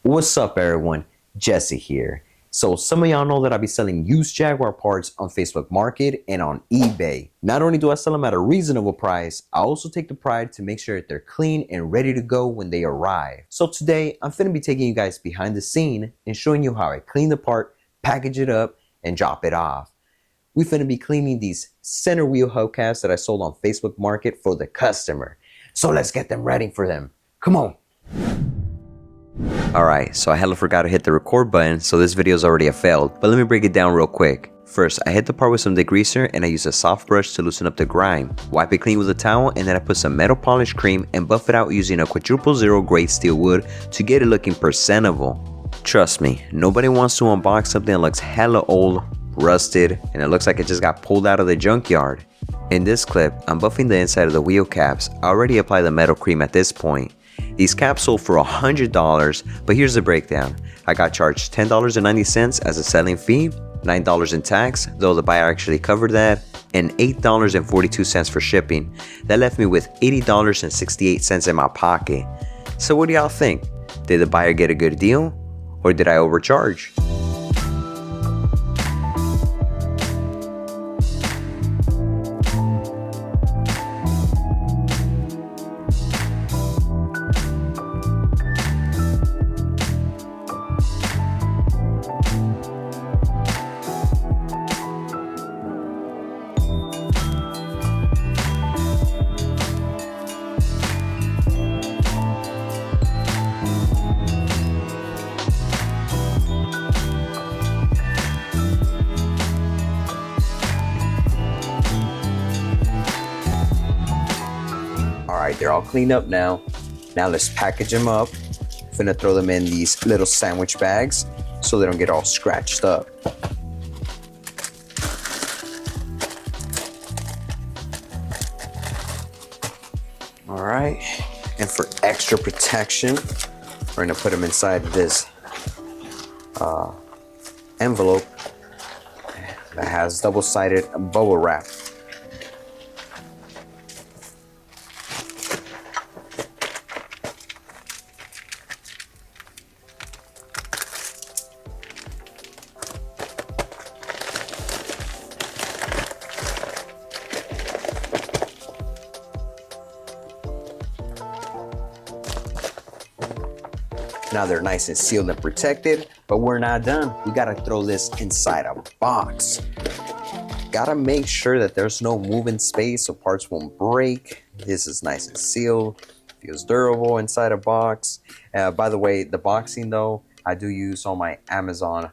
What's up, everyone? Jesse here. So some of y'all know that I be selling used Jaguar parts on Facebook Market and on eBay. Not only do I sell them at a reasonable price, I also take the pride to make sure that they're clean and ready to go when they arrive. So today, I'm finna be taking you guys behind the scene and showing you how I clean the part, package it up, and drop it off. We finna be cleaning these center wheel hubcaps that I sold on Facebook Market for the customer. So let's get them ready for them. Come on. Alright, so I hella forgot to hit the record button, so this video is already a failed, but let me break it down real quick. First, I hit the part with some degreaser and I use a soft brush to loosen up the grime. Wipe it clean with a towel and then I put some metal polish cream and buff it out using a quadruple zero grade steel wood to get it looking presentable. Trust me, nobody wants to unbox something that looks hella old, rusted, and it looks like it just got pulled out of the junkyard. In this clip, I'm buffing the inside of the wheel caps. I already applied the metal cream at this point. These caps sold for $100, but here's the breakdown. I got charged $10.90 as a selling fee, $9 in tax, though the buyer actually covered that, and $8.42 for shipping. That left me with $80.68 in my pocket. So what do y'all think? Did the buyer get a good deal, or did I overcharge? Alright, they're all cleaned up now. Now let's package them up. Finna throw them in these little sandwich bags so they don't get all scratched up. Alright, and for extra protection, we're gonna put them inside this envelope that has double-sided bubble wrap. Now they're nice and sealed and protected, but we're not done. We gotta throw this inside a box. Gotta make sure that there's no moving space so parts won't break. This is nice and sealed, feels durable inside a box. By the way, the boxing though, I do use all my Amazon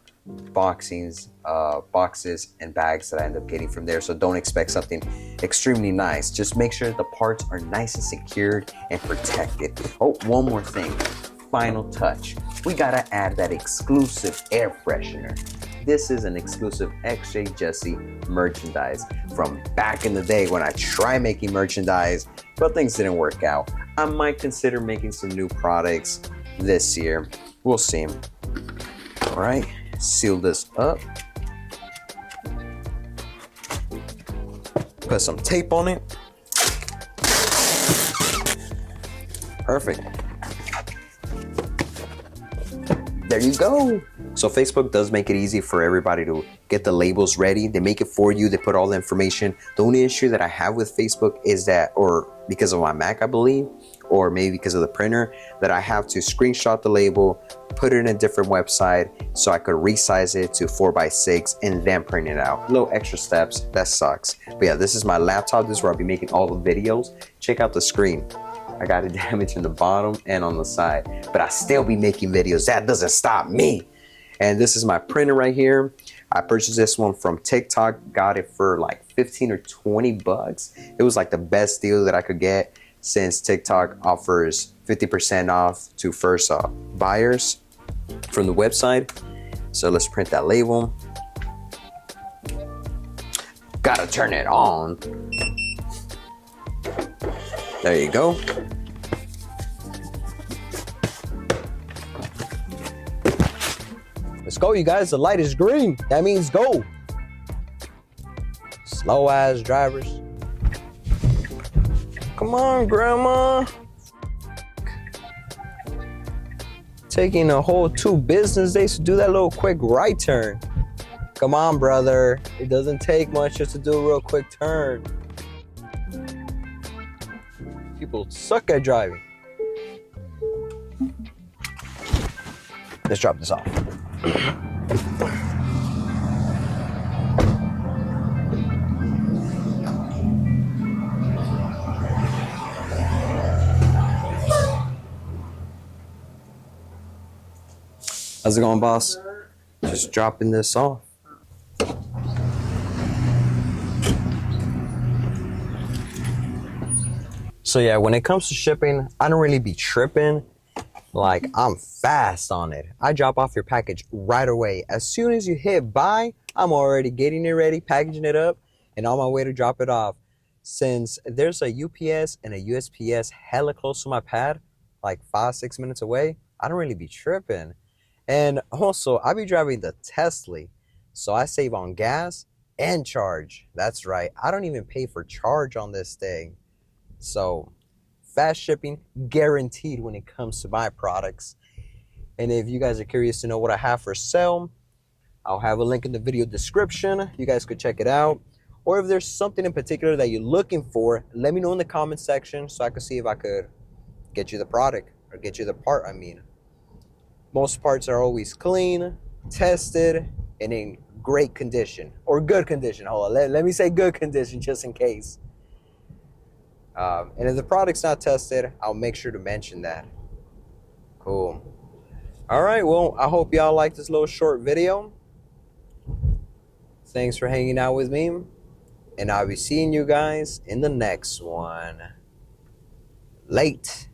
boxes and bags that I end up getting from there, so don't expect something extremely nice. Just make sure the parts are nice and secured and protected. Oh, one more thing. Final touch, we gotta add that exclusive air freshener. This is an exclusive XJ Jesse merchandise from back in the day when I tried making merchandise, but things didn't work out. I might consider making some new products this year. We'll see. All right, seal this up. Put some tape on it. Perfect. There you go. So Facebook does make it easy for everybody to get the labels ready. They make it for you. They put all the information. The only issue that I have with Facebook is that, or because of my Mac, I believe, or maybe because of the printer, that I have to screenshot the label, put it in a different website so I could resize it to 4x6 and then print it out. Little extra steps. That sucks. But yeah, this is my laptop. This is where I'll be making all the videos. Check out the screen. I got it damaged in the bottom and on the side, but I still be making videos. That doesn't stop me. And this is my printer right here. I purchased this one from TikTok, got it for like 15 or 20 bucks. It was like the best deal that I could get since TikTok offers 50% off to first buyers from the website. So let's print that label. Gotta turn it on. There you go. Let's go, you guys. The light is green. That means go. Slow ass drivers. Come on, Grandma. Taking a whole 2 business days to do that little quick right turn. Come on, brother. It doesn't take much just to do a real quick turn. People suck at driving. Let's drop this off. How's it going, boss? Just dropping this off. So yeah, when it comes to shipping, I don't really be tripping. Like, I'm fast on it. I drop off your package right away. As soon as you hit buy, I'm already getting it ready, packaging it up, and on my way to drop it off. Since there's a UPS and a USPS hella close to my pad, like 5-6 minutes away, I don't really be tripping. And also, I be driving the Tesla, so I save on gas and charge. That's right, I don't even pay for charge on this thing. So, fast shipping guaranteed when it comes to my products. And if you guys are curious to know what I have for sale, I'll have a link in the video description. You guys could check it out. Or if there's something in particular that you're looking for, let me know in the comment section so I can see if I could get you the product or get you the part, I mean. Most parts are always clean, tested, and in great condition. Or good condition. Hold on, let me say good condition just in case. And if the product's not tested, I'll make sure to mention that. Cool. All right, well, I hope y'all like this little short video. Thanks for hanging out with me. And I'll be seeing you guys in the next one. Late.